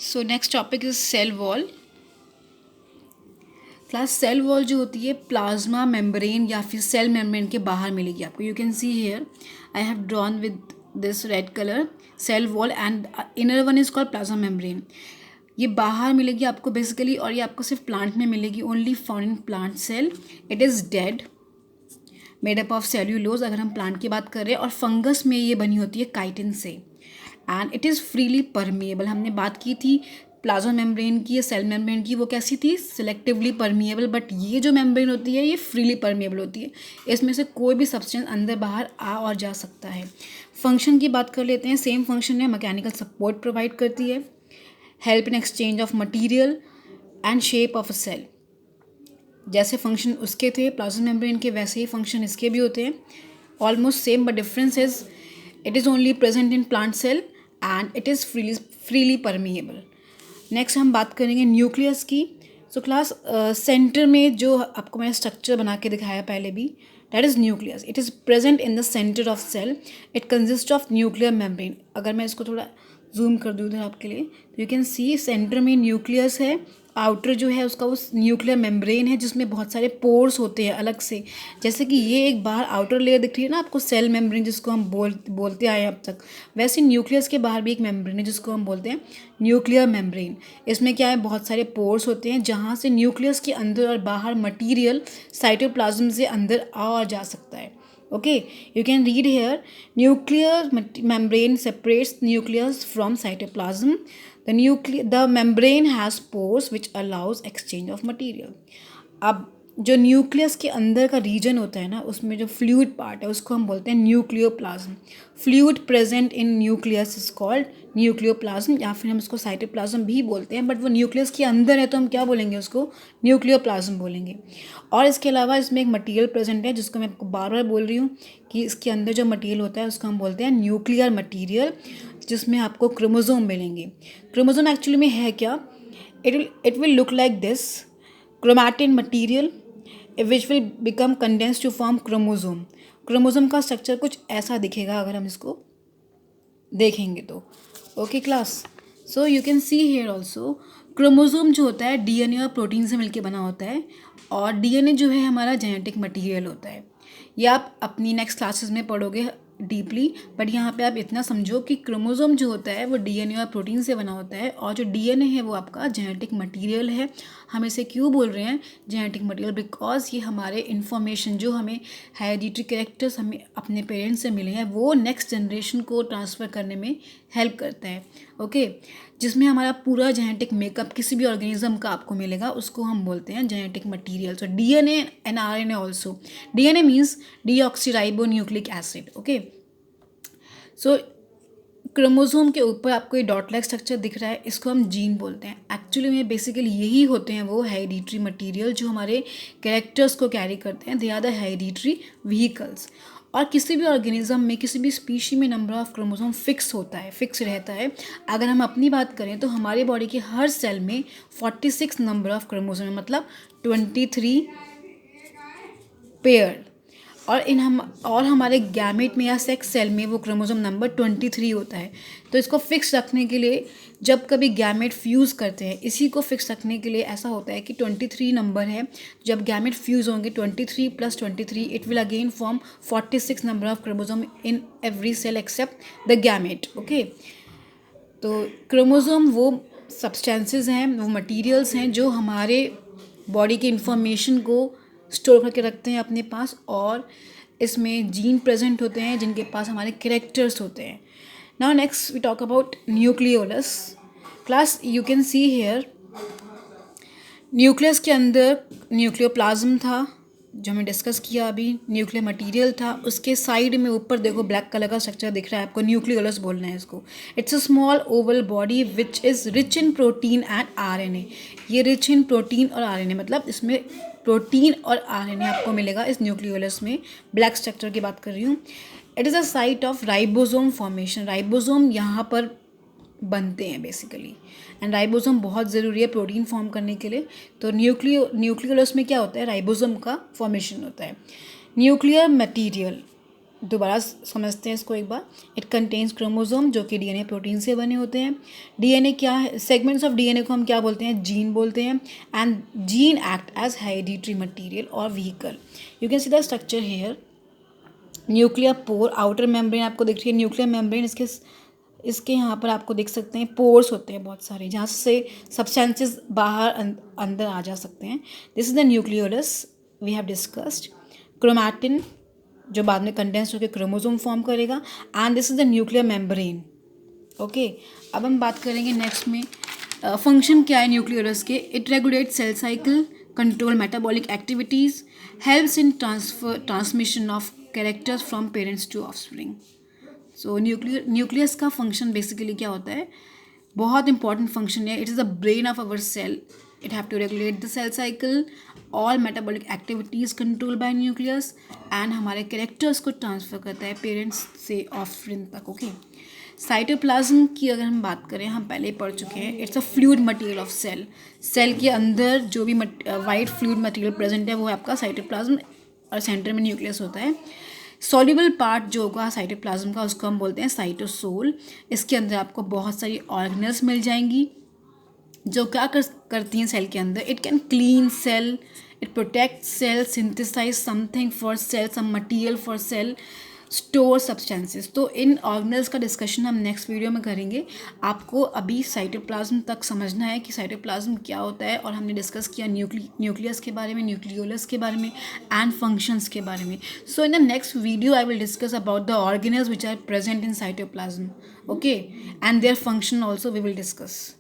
So next topic is cell wall. Class cell wall जो होती है प्लाज्मा मेम्ब्रेन या फिर सेल मेम्ब्रेन के बाहर मिलेगी आपको। You can see here I have drawn with this red colour cell wall and inner one is called plasma membrane. ये बाहर मिलेगी आपको बेसिकली, और ये आपको सिर्फ प्लांट में मिलेगी, only found in plant cell. It is dead, made up of cellulose अगर हम प्लांट की बात कर रहे हैं, और फंगस में ये बनी होती है काइटिन से। And it is freely permeable. हमने बात की थी प्लाज्मा मेम्ब्रेन की या सेल मेम्ब्रेन की, वो कैसी थी, सिलेक्टिवली परमिएबल, बट ये जो मेम्ब्रेन होती है ये फ्रीली परमिएबल होती है। इसमें से कोई भी सब्सटेंस अंदर बाहर आ और जा सकता है। फंक्शन की बात कर लेते हैं, सेम फंक्शन है, मैकेनिकल सपोर्ट प्रोवाइड करती है, help in exchange of material and shape of a cell. जैसे फंक्शन उसके थे प्लाज्मा मेम्ब्रेन के, वैसे ही फंक्शन इसके भी होते हैं, almost same, but difference is it is only present in plant cell and it is freely permeable. Next हम बात करेंगे न्यूक्लियस की। सो क्लास सेंटर में जो आपको मैंने स्ट्रक्चर बना के दिखाया पहले भी, that is nucleus. It is present in the centre of cell. It consist of nuclear membrane. अगर मैं इसको थोड़ा जूम कर दूँ इधर आपके लिए, तो यू कैन सी सेंटर में न्यूक्लियस है, आउटर जो है उसका उस न्यूक्लियर मेम्ब्रेन है जिसमें बहुत सारे पोर्स होते हैं अलग से। जैसे कि ये एक बाहर आउटर लेयर दिख रही है ना आपको, सेल मेम्ब्रेन जिसको हम बोलते आए हैं अब तक, वैसे न्यूक्लियस के बाहर भी एक मेम्ब्रेन है जिसको हम बोलते हैं न्यूक्लियर मेम्ब्रेन। इसमें क्या है, बहुत सारे पोर्स होते हैं जहाँ से न्यूक्लियस के अंदर और बाहर मटीरियल साइटोप्लाज्म से अंदर आ और जा सकता है। Okay, you can read here nuclear membrane separates nucleus from cytoplasm. The membrane has pores which allows exchange of material. अब जो न्यूक्लियस के अंदर का रीजन होता है ना, उसमें जो फ्लूइड पार्ट है उसको हम बोलते हैं nucleoplasm. Fluid present in nucleus is called nucleoplasm, या फिर हम इसको साइटोप्लाज्म भी बोलते हैं, बट वो न्यूक्लियस के अंदर है तो हम क्या बोलेंगे, उसको न्यूक्लियोप्लाज्म बोलेंगे। और इसके अलावा इसमें एक मटेरियल प्रेजेंट है जिसको मैं आपको बार बार बोल रही हूँ कि इसके अंदर जो मटेरियल होता है उसको हम बोलते हैं न्यूक्लियर मटीरियल, जिसमें आपको क्रोमोसोम मिलेंगे। क्रोमोसोम एक्चुअली में है क्या, it will look like this chromatin material which will become condense to form chromosome. Chromosome का स्ट्रक्चर कुछ ऐसा दिखेगा अगर हम इसको देखेंगे तो। Okay class, so you can see here also chromosome जो होता है डीएनए और प्रोटीन से मिलकर बना होता है, और डीएनए जो है हमारा जेनेटिक मटीरियल होता है। ये आप अपनी नेक्स्ट क्लासेस में पढ़ोगे डीपली, बट यहाँ पे आप इतना समझो कि क्रोमोसोम जो होता है वो डीएनए और प्रोटीन से बना होता है, और जो डीएनए है वो आपका जेनेटिक मटेरियल है। हम इसे क्यों बोल रहे हैं जेनेटिक मटेरियल, बिकॉज ये हमारे इन्फॉर्मेशन जो हमें हेरिडिटरी कैरेक्टर्स हमें अपने पेरेंट्स से मिले हैं वो नेक्स्ट जनरेशन को ट्रांसफ़र करने में हेल्प करता है। ओके, जिसमें हमारा पूरा जेनेटिक मेकअप किसी भी ऑर्गेनिज्म का आपको मिलेगा उसको हम बोलते हैं genetic material. So DNA and RNA also. DNA means deoxyribo nucleic acid. Okay, so chromosome के ऊपर आपको ये डॉट लाइक स्ट्रक्चर दिख रहा है, इसको हम जीन बोलते हैं। एक्चुअली में बेसिकली यही होते हैं वो हेरिडिटरी मटेरियल जो हमारे कैरेक्टर्स को कैरी करते हैं। They are the hereditary vehicles. और किसी भी ऑर्गेनिज्म में, किसी भी स्पीशी में नंबर ऑफ क्रोमोसोम फिक्स होता है, फिक्स रहता है। अगर हम अपनी बात करें तो हमारे बॉडी के हर सेल में 46 नंबर ऑफ क्रोमोसोम है, मतलब 23 पेयर। और हमारे गैमेट में या सेक्स सेल में वो क्रोमोसोम नंबर 23 होता है। तो इसको फिक्स रखने के लिए जब कभी गैमेट फ्यूज़ करते हैं, इसी को फिक्स रखने के लिए ऐसा होता है कि 23 नंबर है, जब गैमेट फ्यूज़ होंगे 23 + 23 it will again form 46 number of chromosome in every cell except the gamete. Okay, तो क्रोमोसोम वो सब्सटेंसेस हैं, वो मटीरियल्स हैं जो हमारे बॉडी की इंफॉर्मेशन को स्टोर करके रखते हैं अपने पास, और इसमें जीन प्रेजेंट होते हैं जिनके पास हमारे कैरेक्टर्स होते हैं। Now next we talk about nucleolus. Class you can see here nucleus के अंदर न्यूक्लियोप्लाज्म था जो हमने डिस्कस किया अभी, न्यूक्लियर मटेरियल था, उसके साइड में ऊपर देखो ब्लैक कलर का स्ट्रक्चर दिख रहा है आपको, न्यूक्लियोलस बोलना है इसको। It's a small Oval body which is rich in protein and RNA. ये रिच इन प्रोटीन और आरएनए, मतलब इसमें प्रोटीन और आरएनए आपको मिलेगा इस न्यूक्लियोलस में। ब्लैक स्ट्रक्चर की बात कर रही हूँ। It is a site of ribosome formation. Ribosome यहाँ पर बनते हैं बेसिकली, एंड राइबोसोम बहुत ज़रूरी है प्रोटीन फॉर्म करने के लिए। तो न्यूक्लियोलस में क्या होता है, राइबोसोम का फॉर्मेशन होता है। न्यूक्लियर मटीरियल दोबारा समझते हैं इसको एक बार. इट कंटेन्स क्रोमोसोम जो कि डीएनए प्रोटीन से बने होते हैं. डीएनए क्या है? सेगमेंट्स ऑफ डीएनए को हम क्या बोलते हैं? जीन बोलते हैं. And gene act as hereditary material और vehicle. You can see the structure here. Nuclear pore, outer membrane आपको दिख रही है. न्यूक्लियर मेम्ब्रेन, इसके यहाँ पर आपको देख सकते हैं पोर्स होते हैं बहुत सारे जहाँ से सब्सटेंसेस बाहर अंदर आ जा सकते हैं. This is the nucleolus we have discussed. Chromatin जो बाद में कंडेंस होकर क्रोमोसोम फॉर्म करेगा. And this is the nuclear membrane. Okay, अब हम बात करेंगे नेक्स्ट में फंक्शन क्या है न्यूक्लियोलस के. It regulate cell cycle, control metabolic activities, helps in transmission of characters from parents to offspring. So nucleus का फंक्शन बेसिकली क्या होता है? बहुत इंपॉर्टेंट फंक्शन है. It is the brain of our cell. It have to regulate the cell cycle, all metabolic activities control by nucleus, and हमारे characters को transfer करता है पेरेंट्स से ऑफस्प्रिंग तक. ओके, साइटोप्लाज्म की अगर हम बात करें, हम पहले ही पढ़ चुके हैं. It's a fluid material of cell. Cell के अंदर जो भी वाइट फ्लूइड मटेरियल प्रेजेंट है वो है आपका साइटोप्लाज्म, और सेंटर में न्यूक्लियस होता है. सॉल्युबल पार्ट जो होगा साइटोप्लाज्म का उसको हम बोलते हैं साइटोसोल. इसके अंदर आपको बहुत सारी ऑर्गेनल्स मिल जाएंगी जो क्या करती हैं सेल के अंदर. It can clean cell, it protect cell, synthesise something for cell, some material for cell, store substances. तो इन ऑर्गेनल्स का डिस्कशन हम नेक्स्ट वीडियो में करेंगे. आपको अभी साइटोप्लाज्म तक समझना है कि साइटोप्लाज्म क्या होता है, और हमने डिस्कस किया न्यूक्लियस के बारे में, न्यूक्लियोलस के बारे में, एंड फंक्शंस के बारे में. So in the next video I will discuss about the organelles which are present in cytoplasm. Okay, and their function also we will discuss.